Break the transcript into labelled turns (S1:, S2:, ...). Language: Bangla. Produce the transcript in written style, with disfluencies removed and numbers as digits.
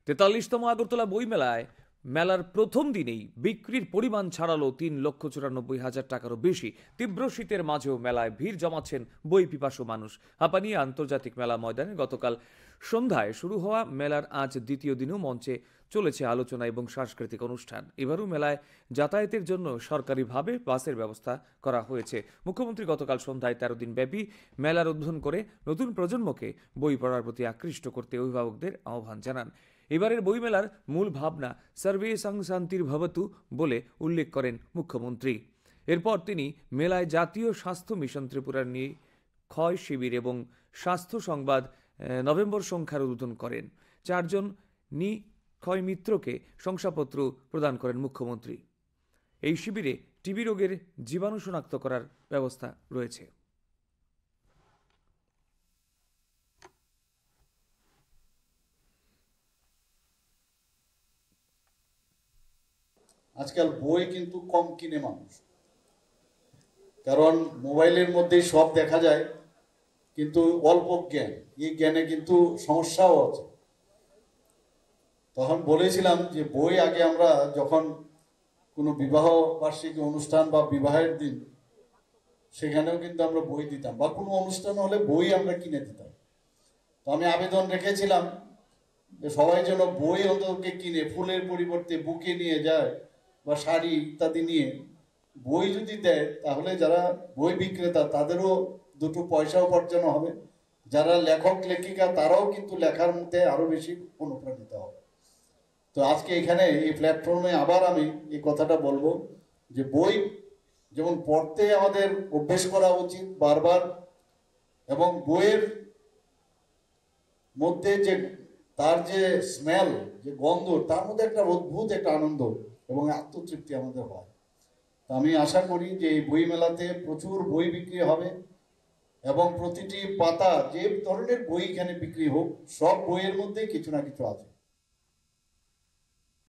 S1: 43তম আগরতলা বইমেলায় মেলার প্রথম দিনেই বিক্রির পরিমাণ ছাড়ালো 3,94,000 টাকারও বেশি। তীব্র শীতের মাঝেও মেলায় ভিড় জমাচ্ছেন বই পিপাসু মানুষ। হাঁপানিয়া আন্তর্জাতিক মেলা ময়দানে গতকাল সন্ধ্যায় শুরু হওয়া মেলার আজ দ্বিতীয় দিনেও মঞ্চে চলেছে আলোচনা এবং সাংস্কৃতিক অনুষ্ঠান। এবারও মেলায় যাতায়াতের জন্য সরকারিভাবে বাসের ব্যবস্থা করা হয়েছে। মুখ্যমন্ত্রী গতকাল সন্ধ্যায় 13 দিন ব্যাপী মেলার উদ্বোধন করে নতুন প্রজন্মকে বই পড়ার প্রতি আকৃষ্ট করতে অভিভাবকদের আহ্বান জানান। এবারের বইমেলার মূল ভাবনা সর্বে সং শান্তির ভবতু বলে উল্লেখ করেন মুখ্যমন্ত্রী। এরপর তিনি মেলায় জাতীয় স্বাস্থ্য মিশন ত্রিপুরার ক্ষয় শিবির এবং স্বাস্থ্য সংবাদ নভেম্বর সংখ্যার উদ্বোধন করেন। 4 জন ক্ষয় মিত্রকে শংসাপত্র প্রদান করেন মুখ্যমন্ত্রী। এই শিবিরে টিবি রোগের জীবাণু শনাক্ত করার ব্যবস্থা রয়েছে।
S2: আজকাল বই কিন্তু কম কিনে মানুষ, কারণ মোবাইলের মধ্যে সব দেখা যায়, কিন্তু অল্প জ্ঞান, এই জ্ঞানে কিন্তু সমস্যাও আছে। তখন বলেছিলাম যে বই আগে আমরা যখন কোনো বিবাহ বার্ষিকী অনুষ্ঠান বা বিবাহের দিন, সেখানেও কিন্তু আমরা বই দিতাম, বা কোনো অনুষ্ঠান হলে বই আমরা কিনে দিতাম। তো আমি আবেদন রেখেছিলাম যে সবাই যেন বই অন্তত কিনে, ফুলের পরিবর্তে বুকে নিয়ে যায় বা শাড়ি ইত্যাদি নিয়ে বই যদি দেয়, তাহলে যারা বই বিক্রেতা তাদেরও দুটো পয়সা উপার্জন হবে, যারা লেখক লেখিকা তারাও কিন্তু লেখার মধ্যে আরো বেশি অনুপ্রাণিত হবে। তো আজকে এখানে এই প্ল্যাটফর্মে আবার আমি এই কথাটা বলবো যে বই যেমন পড়তে আমাদের অভ্যেস করা উচিত বারবার, এবং বইয়ের মধ্যে যে তার যে স্মেল, যে গন্ধ, তার মধ্যে একটা অদ্ভুত একটা আনন্দ এবং আত্মতৃপ্তি আমাদের হয়। আমি আশা করি যে এই বই মেলাতে প্রচুর বই বিক্রি হবে, এবং প্রতিটি পাতা যে ধরনের বই এখানে বিক্রি হোক, সব বইয়ের মধ্যে কিছু না কিছু আছে।